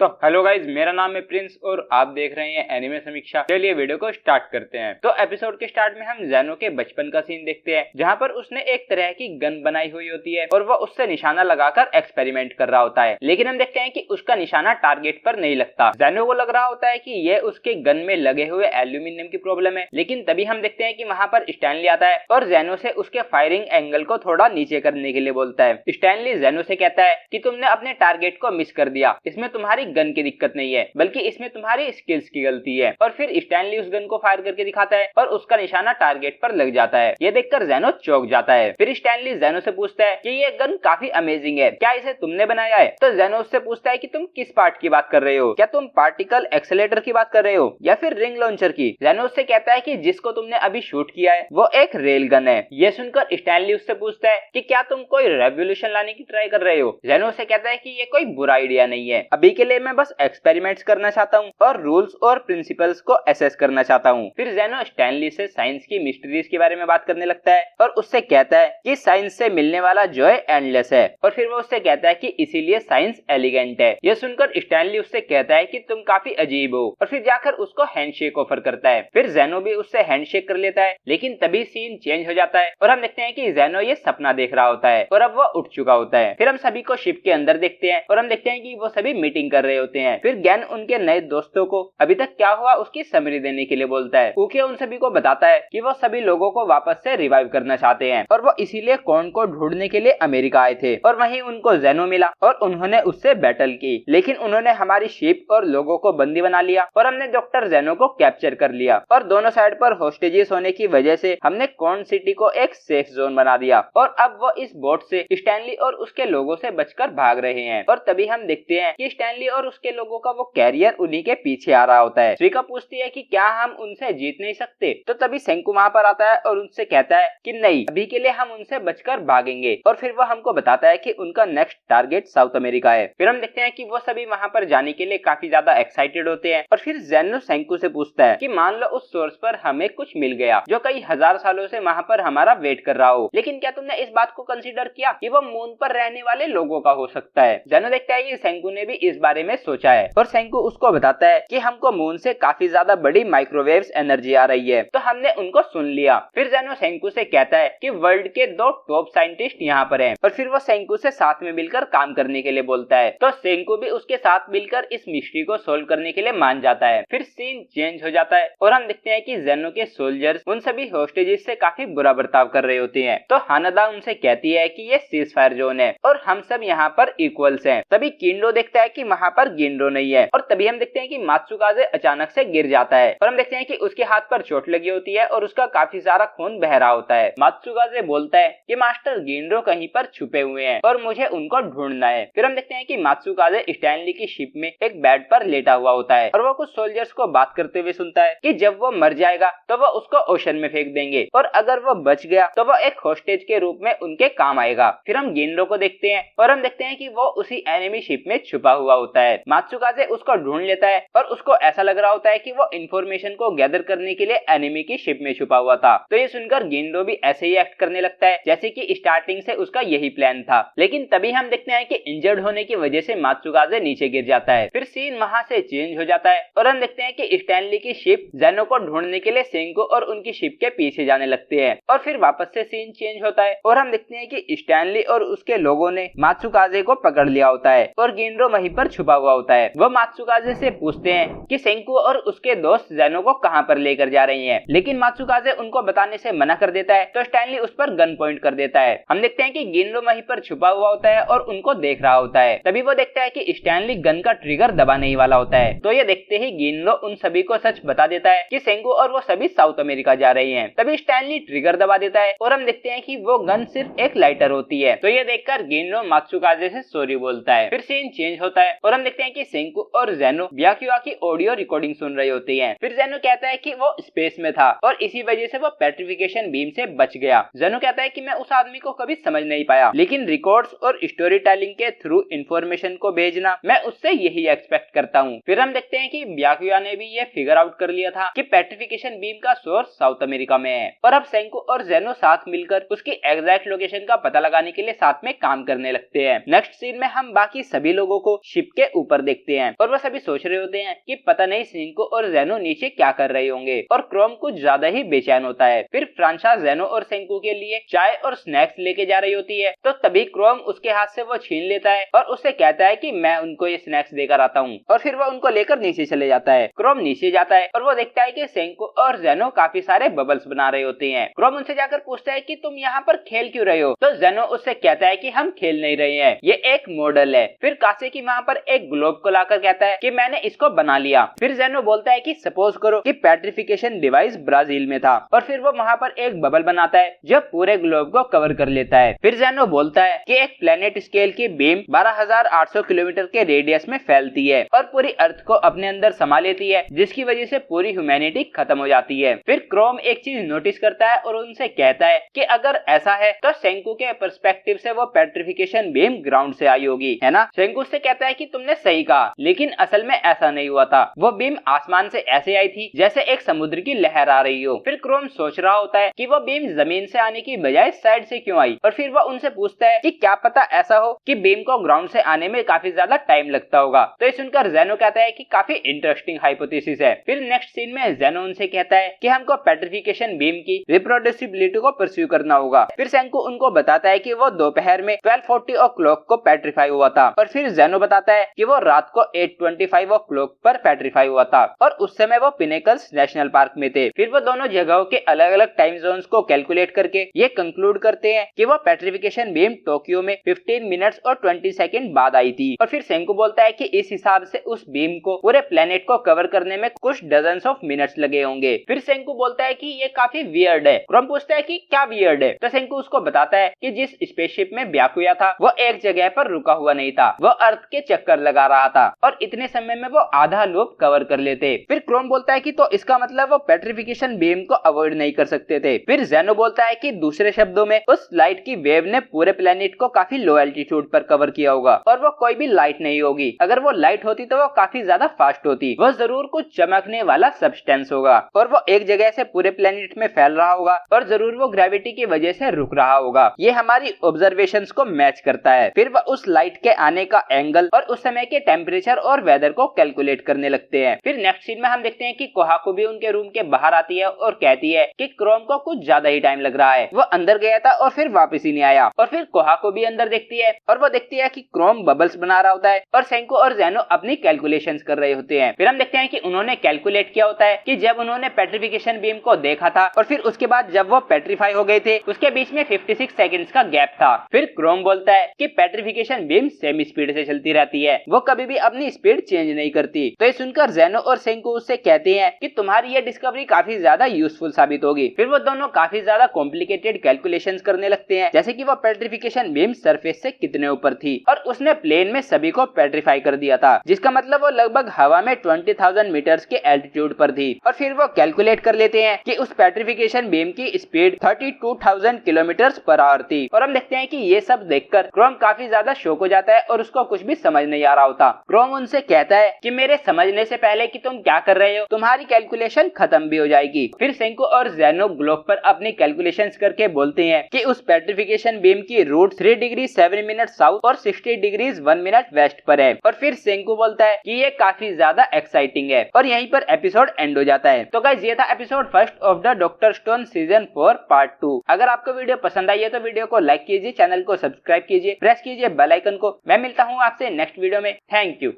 तो hello guys, मेरा नाम है प्रिंस और आप देख रहे हैं एनिमे समीक्षा। चलिए वीडियो को स्टार्ट करते हैं। तो एपिसोड के स्टार्ट में हम ज़ेनो के बचपन का सीन देखते हैं, जहां पर उसने एक तरह की गन बनाई हुई होती है और वो उससे निशाना लगाकर एक्सपेरिमेंट कर रहा होता है। लेकिन हम देखते हैं कि उसका निशाना टारगेट पर नहीं लगता। ज़ेनो को लग रहा होता है कि ये उसके गन में लगे हुए एल्यूमिनियम की प्रॉब्लम है। लेकिन तभी हम देखते हैं कि वहां पर स्टैनली आता है और ज़ेनो से उसके फायरिंग एंगल को थोड़ा नीचे करने के लिए बोलता है। स्टैनली ज़ेनो से कहता है कि तुमने अपने टारगेट को मिस कर दिया, इसमें तुम्हारी गन की दिक्कत नहीं है बल्कि इसमें तुम्हारी स्किल्स की गलती है। और फिर स्टैनली उस गन को फायर करके दिखाता है और उसका निशाना टारगेट पर लग जाता है। ये देखकर ज़ेनो चौंक जाता है। फिर स्टैनली ज़ेनो से पूछता है कि ये गन काफी अमेजिंग है, क्या इसे तुमने बनाया है? तो ज़ेनो उससे पूछता है कि तुम किस पार्ट की बात कर रहे हो, क्या तुम पार्टिकल एक्सेलेरेटर की बात कर रहे हो या फिर रिंग लॉन्चर की? ज़ेनो उससे कहता है कि जिसको तुमने अभी शूट किया है वो एक रेल गन है। ये सुनकर स्टैनली उससे पूछता है कि क्या तुम कोई रेवोल्यूशन लाने की ट्राई कर रहे हो? ज़ेनो उससे कहता है कि ये कोई बुरा आइडिया नहीं है, अभी के लिए मैं बस एक्सपेरिमेंट्स करना चाहता हूँ और रूल्स और प्रिंसिपल्स को एसेस करना चाहता हूँ। फिर ज़ेनो स्टैनली से साइंस की मिस्ट्रीज के बारे में बात करने लगता है और उससे कहता है कि साइंस से मिलने वाला जॉय एंडलेस है। और फिर वो उससे कहता है कि इसीलिए साइंस एलिगेंट है। यह सुनकर स्टैनली उससे कहता है कि तुम काफी अजीब हो और फिर जाकर उसको हैंडशेक ऑफर करता है। फिर ज़ेनो भी उससे हैंडशेक कर लेता है। लेकिन तभी सीन चेंज हो जाता है और हम देखते हैं कि ज़ेनो ये सपना देख रहा होता है और अब वो उठ चुका होता है। फिर हम सभी को शिप के अंदर देखते हैं और हम देखते हैं कि वो सभी मीटिंग कर रहे होते हैं। फिर गैन उनके नए दोस्तों को अभी तक क्या हुआ उसकी समरी देने के लिए बोलता है। उके उन सभी को बताता है कि वो सभी लोगों को वापस से रिवाइव करना चाहते हैं और वो इसीलिए कॉर्न को ढूंढने के लिए अमेरिका आए थे और वहीं उनको ज़ेनो मिला और उन्होंने उससे बैटल की। लेकिन उन्होंने हमारी शिप और लोगों को बंदी बना लिया और हमने डॉक्टर ज़ेनो को कैप्चर कर लिया और दोनों साइड पर होस्टेजेस होने की वजह से हमने कॉर्न सिटी को एक सेफ जोन बना दिया और अब वो इस बोट से स्टैनली और उसके लोगों से बचकर भाग रहे हैं। और तभी हम देखते हैं कि स्टैनली और उसके लोगों का वो कैरियर उन्हीं के पीछे आ रहा होता है। स्विका पूछती है कि क्या हम उनसे जीत नहीं सकते? तो तभी सेंकु वहां पर आता है और उनसे कहता है कि नहीं, अभी के लिए हम उनसे बचकर भागेंगे। और फिर वो हमको बताता है कि उनका नेक्स्ट टारगेट साउथ अमेरिका है। फिर हम देखते हैं कि वो सभी वहां पर जाने के लिए काफी ज्यादा एक्साइटेड होते हैं। और फिर ज़ेनो सेंकु से पूछता है कि मान लो उस सोर्स पर हमें कुछ मिल गया जो कई हजार सालों से वहां पर हमारा वेट कर रहा हो, लेकिन क्या तुमने इस बात को कंसीडर किया कि वो मून पर रहने वाले लोगों का हो सकता है? ज़ेनो देखता है कि सेंकु ने भी इस बारे में सोचा है और सेंकु उसको बताता है कि हमको मून से काफी ज्यादा बड़ी माइक्रोवेव्स एनर्जी आ रही है, तो हमने उनको सुन लिया। फिर ज़ेनो सेंकु से कहता है कि वर्ल्ड के 2 टॉप साइंटिस्ट यहाँ पर हैं और फिर वो सेंकु से साथ में मिलकर काम करने के लिए बोलता है। तो सेंकु भी उसके साथ मिलकर इस मिस्ट्री को सोल्व करने के लिए मान जाता है। फिर सीन चेंज हो जाता है और हम देखते हैं कि ज़ेनो के सोल्जर्स उन सभी होस्टेजेस से काफी बुरा बर्ताव कर रहे होते हैं। तो हानादा उनसे कहती है कि ये सीज फायर जोन है और हम सब यहाँ पर इक्वल्स हैं। तभी किंडो देखता है कि वहाँ पर गिंडो नहीं है और तभी हम देखते हैं कि मात्सुकाजे अचानक से गिर जाता है और हम देखते हैं कि उसके हाथ पर चोट लगी होती है और उसका काफी सारा खून बह रहा होता है। मात्सुकाजे बोलता है कि मास्टर गिंडो कहीं पर छुपे हुए हैं और मुझे उनको ढूंढना है। फिर हम देखते हैं कि मात्सुकाजे स्टैनली की शिप में एक बेड पर लेटा हुआ होता है और वो कुछ सोल्जर्स को बात करते हुए सुनता है कि जब वो मर जाएगा तो वो उसको ओशन में फेंक देंगे और अगर वो बच गया तो वो एक होस्टेज के रूप में उनके काम आएगा। फिर हम गिंडो को देखते हैं और हम देखते हैं कि वो उसी एनिमी शिप में छुपा हुआ होता है। मात्सुकाजे उसको ढूंढ लेता है और उसको ऐसा लग रहा होता है कि वो इंफॉर्मेशन को गैदर करने के लिए एनिमी की शिप में छुपा हुआ था। तो ये सुनकर गिंडो भी ऐसे ही एक्ट करने लगता है जैसे कि स्टार्टिंग से उसका यही प्लान था। लेकिन तभी हम देखते हैं कि इंजर्ड होने की वजह से मात्सुकाजे नीचे गिर जाता है। फिर सीन वहां से चेंज हो जाता है और हम देखते हैं कि स्टैनली की शिप ज़ेनो को ढूंढने के लिए सेंको और उनकी शिप के पीछे जाने लगते हैं। और फिर वापस से सीन चेंज होता है और हम देखते हैं कि स्टैनली और उसके लोगों ने मात्सुकाजे को पकड़ लिया होता है और गिंडो वहीं पर छुपा हुआ होता है। वो मात्सुकाजे से पूछते हैं कि सेंकु और उसके दोस्त ज़ेनो को कहां पर लेकर जा रही हैं, लेकिन मात्सुकाजे उनको बताने से मना कर देता है। तो स्टैनली उस पर गन पॉइंट कर देता है। हम देखते हैं कि गिंडो वहीं पर छुपा हुआ होता है और उनको देख रहा होता है। तभी वो देखता है कि स्टैनली गन का ट्रिगर दबाने ही वाला होता है। तो ये देखते ही गिंडो उन सभी को सच बता देता है कि सेंकु और वो सभी साउथ अमेरिका जा रही हैं। तभी स्टैनली ट्रिगर दबा देता है और हम देखते हैं कि वो गन सिर्फ एक लाइटर होती है। तो ये देखकर गिंडो मात्सुकाजे से सॉरी बोलता है। फिर सीन चेंज होता है और हम देखते हैं कि सेंकु और ज़ेनो ब्याक्युआ की ऑडियो रिकॉर्डिंग सुन रही होती हैं। फिर ज़ेनो कहता है कि वो स्पेस में था और इसी वजह से वो पेट्रिफिकेशन बीम से बच गया। ज़ेनो कहता है कि मैं उस आदमी को कभी समझ नहीं पाया, लेकिन रिकॉर्ड्स और स्टोरी टेलिंग के थ्रू इंफॉर्मेशन को भेजना मैं उससे यही एक्सपेक्ट करता हूँ। फिर हम देखते हैं कि ब्याक्युआ ने भी ये फिगर आउट कर लिया था कि पेट्रिफिकेशन बीम का सोर्स साउथ अमेरिका में है और अब सेंकु और ज़ेनो साथ मिलकर उसकी एग्जैक्ट लोकेशन का पता लगाने के लिए साथ में काम करने लगते हैं। नेक्स्ट सीन में हम बाकी सभी लोगों को शिप के ऊपर देखते हैं और वह सभी सोच रहे होते हैं कि पता नहीं सेंको और ज़ेनो नीचे क्या कर रहे होंगे और क्रोम कुछ ज्यादा ही बेचैन होता है। फिर फ्रांशा ज़ेनो और सेंको के लिए चाय और स्नैक्स लेके जा रही होती है, तो तभी क्रोम उसके हाथ से वो छीन लेता है और उससे कहता है कि मैं उनको ये स्नैक्स देकर आता हूँ, और फिर वो उनको लेकर नीचे चले जाता है। क्रोम नीचे जाता है और वो देखता है कि सेंको और ज़ेनो काफी सारे बबल्स बना रहे होते हैं। क्रोम उनसे जाकर पूछता है कि तुम यहाँ पर खेल क्यों रहे हो, तो ज़ेनो उससे कहता है कि हम खेल नहीं रहे हैं, ये एक मॉडल है। फिर कासेकी वहाँ पर एक ग्लोब को लाकर कहता है कि मैंने इसको बना लिया। फिर ज़ेनो बोलता है कि सपोज करो कि पेट्रिफिकेशन डिवाइस ब्राजील में था, और फिर वो वहाँ पर एक बबल बनाता है जो पूरे ग्लोब को कवर कर लेता है। फिर ज़ेनो बोलता है कि एक प्लेनेट स्केल की बीम 12,800 किलोमीटर के रेडियस में फैलती है और पूरी अर्थ को अपने अंदर समा लेती है, जिसकी वजह से पूरी ह्यूमैनिटी खत्म हो जाती है। फिर क्रोम एक चीज नोटिस करता है और उनसे कहता है कि अगर ऐसा है तो सेंको के पर्सपेक्टिव से वो पेट्रिफिकेशन बीम ग्राउंड से आई होगी, है ना। सेंको से कहता है कि तुमने सही कहा, लेकिन असल में ऐसा नहीं हुआ था, वो बीम आसमान से ऐसे आई थी जैसे एक समुद्र की लहर आ रही हो। फिर क्रोम सोच रहा होता है कि वो बीम जमीन से आने की बजाय साइड से क्यों आई, और फिर वो उनसे पूछता है कि क्या पता ऐसा हो कि बीम को ग्राउंड से आने में काफी ज्यादा टाइम लगता होगा। तो ये सुनकर ज़ेनो कहता है कि काफी इंटरेस्टिंग हाइपोथेसिस है। फिर नेक्स्ट सीन में ज़ेनो उनसे कहता है कि हमको पेट्रिफिकेशन बीम की रिप्रोड्यूसिबिलिटी को परस्यू करना होगा। फिर सेंको उनको बताता है कि वो दोपहर में 12:40 o'clock को पेट्रीफाई हुआ था, और फिर ज़ेनो बताता है कि वो रात को 8:25 o'clock पर पेट्रीफाई हुआ था और उस समय वो पिनेकल्स नेशनल पार्क में थे। फिर वो दोनों जगहों के अलग अलग टाइम जोन्स को कैलकुलेट करके ये कंक्लूड करते हैं कि वो पेट्रिफिकेशन बीम टोक्यो में 15 मिनट्स और 20 सेकंड बाद आई थी। और फिर सेंको बोलता है कि इस हिसाब से उस बीम को पूरे प्लेनेट को कवर करने में कुछ डजन्स ऑफ मिनट्स लगे होंगे। फिर सेंको बोलता है कि ये काफी वियर्ड है। क्रोम पूछता है कि क्या वियर्ड है, तो सेंको उसको बताता है कि जिस स्पेसशिप में ब्याकुया था वो एक जगह पर रुका हुआ नहीं था, वो अर्थ के चक्कर लगा रहा था और इतने समय में वो आधा लूप कवर कर लेते। फिर क्रोम बोलता है कि तो इसका मतलब वो पेट्रिफिकेशन बीम को अवॉइड नहीं कर सकते थे। फिर ज़ेनो बोलता है कि दूसरे शब्दों में उस लाइट की वेव ने पूरे प्लेनेट को काफी लो एल्टीट्यूड पर कवर किया होगा और वो कोई भी लाइट नहीं होगी। अगर वो लाइट होती तो वो काफी ज्यादा फास्ट होती, वो जरूर कुछ चमकने वाला सब्सटेंस होगा और वो एक जगह से पूरे प्लेनेट में फैल रहा होगा और जरूर वो ग्रेविटी की वजह से रुक रहा होगा। ये हमारी ऑब्जर्वेशंस को मैच करता है। फिर वो उस लाइट के आने का एंगल और उस समय के टेम्परेचर और वेदर को कैलकुलेट करने लगते हैं। फिर नेक्स्ट सीन में हम देखते हैं कि कोहाको भी उनके रूम के बाहर आती है और कहती है कि क्रोम को कुछ ज्यादा ही टाइम लग रहा है, वो अंदर गया था और फिर वापस ही नहीं आया। और फिर कोहाको भी अंदर देखती है और वो देखती है कि क्रोम बबल्स बना रहा होता है और सेंको और ज़ेनो अपनी कैलकुलेशंस कर रहे होते हैं। फिर हम देखते हैं कि उन्होंने कैलकुलेट किया होता है कि जब उन्होंने पेट्रिफिकेशन बीम को देखा था और फिर उसके बाद जब वो पेट्रीफाई हो गए थे उसके बीच में 56 सेकंड्स का गैप था। फिर क्रोम बोलता है कि पेट्रिफिकेशन बीम सेम स्पीड से चलती रहती है, वो कभी भी अपनी स्पीड चेंज नहीं करती। तो ये सुनकर ज़ेनो और सेंको उससे कहते हैं कि तुम्हारी ये डिस्कवरी काफी ज्यादा यूजफुल साबित होगी। फिर वो दोनों काफी ज्यादा कॉम्प्लिकेटेड कैलकुलेशंस करने लगते हैं, जैसे कि वो पेट्रिफिकेशन बीम सरफेस से कितने ऊपर थी और उसने प्लेन में सभी को पेट्रीफाई कर दिया था, जिसका मतलब वो लगभग हवा में 20,000 मीटर्स के एल्टीट्यूड पर थी। और फिर वो कैलकुलेट कर लेते हैं कि उस पेट्रिफिकेशन बीम की स्पीड 32,000 किलोमीटर पर आवर थी। और हम देखते हैं कि ये सब देखकर क्रोम काफी ज्यादा शॉक हो जाता है और उसको कुछ भी समझ नहीं आ रहा होता। क्रोम उनसे कहता है कि मेरे समझने से पहले कि तुम क्या कर रहे हो, तुम्हारी कैलकुलेशन खत्म भी हो जाएगी। फिर सेंको और ज़ेनो ग्लोब पर अपनी कैलकुलेशंस करके बोलते हैं कि उस पेट्रिफिकेशन बीम की रूट 3 डिग्री 7 मिनट साउथ और 60 डिग्रीज 1 मिनट वेस्ट पर है। और फिर सेंको बोलता है कि ये काफी ज्यादा एक्साइटिंग है और यहीं पर एपिसोड एंड हो जाता है। तो गाइस ये था episode first of the doctor stone season 4 part 2। अगर आपको वीडियो पसंद आई है तो वीडियो को लाइक कीजिए, चैनल को सब्सक्राइब कीजिए, प्रेस कीजिए बेल आइकन को। मैं मिलता हूँ आपसे नेक्स्ट वीडियो में। Thank you.